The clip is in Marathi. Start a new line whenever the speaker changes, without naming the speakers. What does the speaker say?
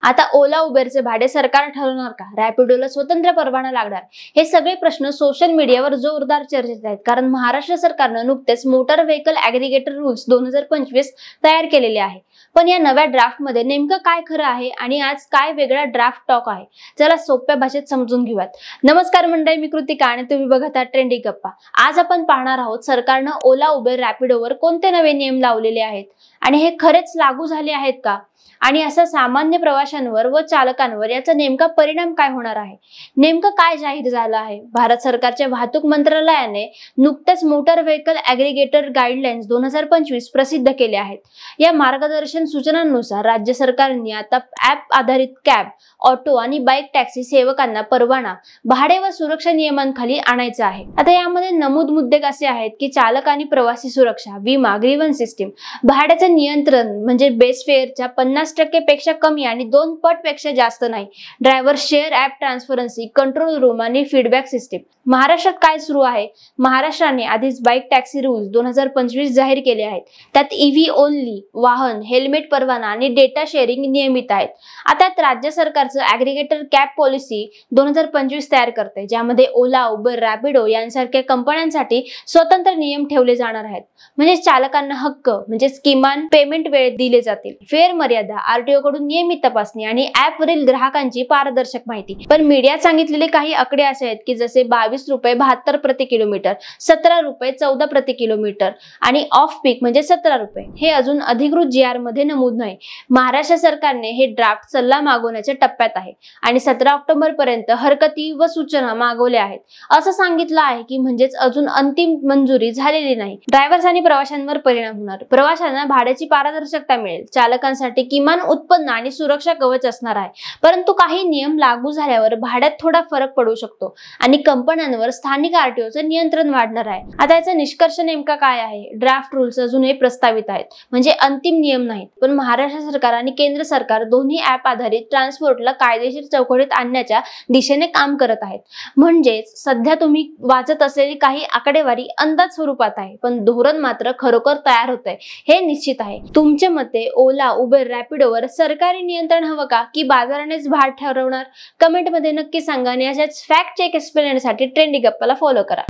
आता ओला उबेरचे भाडे सरकार ठरवणार का? रॅपिडोला स्वतंत्र परवाना लागणार? हे सगळे प्रश्न सोशल मीडियावर जोरदार चर्चेत आहेत, कारण महाराष्ट्र सरकारनं नुकतेच मोटर व्हेकल ऍग्रीगेटर रूल्स 2025 तयार केलेले आहे. पण या नव्या ड्राफ्टमध्ये नेमकं काय खरं आहे आणि आज काय वेगळा ड्राफ्ट टॉक आहे, चला सोप्या भाषेत समजून घेऊयात. नमस्कार मंडळी, मी कृतिका आणि तुम्ही बघत आहात ट्रेंडी गप्पा. आज आपण पाहणार आहोत सरकारनं ओला उबेर रॅपिडोवर कोणते नवे नियम लावलेले आहेत आणि हे खरेच लागू झाले आहेत का, आणि असं सामान्य प्रवाशांवर व चालकांवर याचा नेमका परिणाम काय होणार आहे, नेमकं काय जाहीर झालं आहे. भारत सरकारच्या वाहतूक मंत्रालयाने नुकतेच मोटर व्हेकल ऍग्रीगेटर गाईडलाईन्स 2025 प्रसिद्ध केले आहेत. या मार्गदर्शन सूचनांनुसार राज्य सरकारने आता ऍप आधारित कॅब, ऑटो आणि बाईक टॅक्सी सेवकांना परवाना, भाडे व सुरक्षा नियमांखाली आणायचं आहे. आता यामध्ये नमूद मुद्दे असे आहेत की चालक आणि प्रवासी सुरक्षा, विमा, ग्रीव्हन्स सिस्टीम, भाड्याचे नियंत्रण म्हणजे बेस फेअरच्या 50% पेक्षा कमी आणि 2 पट पेक्षा जास्त नाही, driver share app transparency, control room आणि फीडबॅक सिस्टीम. महाराष्ट्रात काय सुरू आहे? महाराष्ट्राने आधीच बाईक टॅक्सी रूल्स 2025 जाहीर केले आहेत. त्यात ईव्ही ओनली वाहन, हेल्मेट परवाना आणि डेटा शेअरिंग नियमित आहेत. आता राज्य सरकारचं ऍग्रीगेटर कॅब पॉलिसी 2025 तयार करते, ज्यामध्ये ओला, उबर, रॅपिडो यांसारख्या कंपन्यांसाठी स्वतंत्र नियम ठेवले जाणार आहेत. म्हणजे चालकांना हक्क म्हणजे किमान पेमेंट वेळेत दिले जातील, फेअर मर्यादा, आरटीओ कडून नियमित तपासणी आणि ऍपवरील ग्राहकांची पारदर्शक माहिती. पण मीडियात सांगितलेले काही आकडे असे आहेत की जसे 22 रुपये 72 प्रति किलोमीटर, 17 रुपये 14 प्रति किलोमीटर आणि ऑफ पीक म्हणजे 17 रुपये. हे अजून अधिकृत GR मध्ये नमूद नाही. महाराष्ट्र सरकारने हे ड्राफ्ट सल्ला मागवण्याच्या टप्प्यात आहे आणि 17 ऑक्टोबर पर्यंत हरकती व सूचना मागवल्या आहेत असं सांगितलं आहे की म्हणजेच अजून अंतिम मंजुरी झालेली नाही. ड्रायव्हर्स आणि प्रवाशांवर परिणाम होणार. प्रवाशांना भाड्याची पारदर्शकता मिळेल, चालकांसाठी किमान उत्पन्न आणि सुरक्षा कवच असणार आहे. परंतु काही नियम लागू झाल्यावर भाड्यात थोडा फरक पडू शकतो आणि कंपन्यांवर स्थानिक आरटीओचं नियंत्रण वाढणार आहे. आता याचा निष्कर्ष नेमका काय आहे? ड्राफ्ट रूल्स अजूनही प्रस्तावित आहेत, म्हणजे अंतिम नियम नाहीत. पण महाराष्ट्र सरकार आणि केंद्र सरकार दोन्ही ऍप आधारित ट्रान्सपोर्टला कायदेशीर चौकटीत आणण्याच्या दिशेने काम करत आहेत. म्हणजेच सध्या तुम्ही वाचत असलेली काही आकडेवारी अंदाज स्वरूपात आहे, पण धोरण मात्र खरोखर तयार होत आहे हे निश्चित आहे. तुमच्या मते ओला, उबर, रॅपिडोवर सरकारी नियंत्रण हवं का, की बाजारानेच भाड ठरवणार? कमेंट मध्ये नक्की सांगा आणि अशाच फॅक्ट चेक एक्सप्लेनसाठी ट्रेंडी गप्पाला फॉलो करा.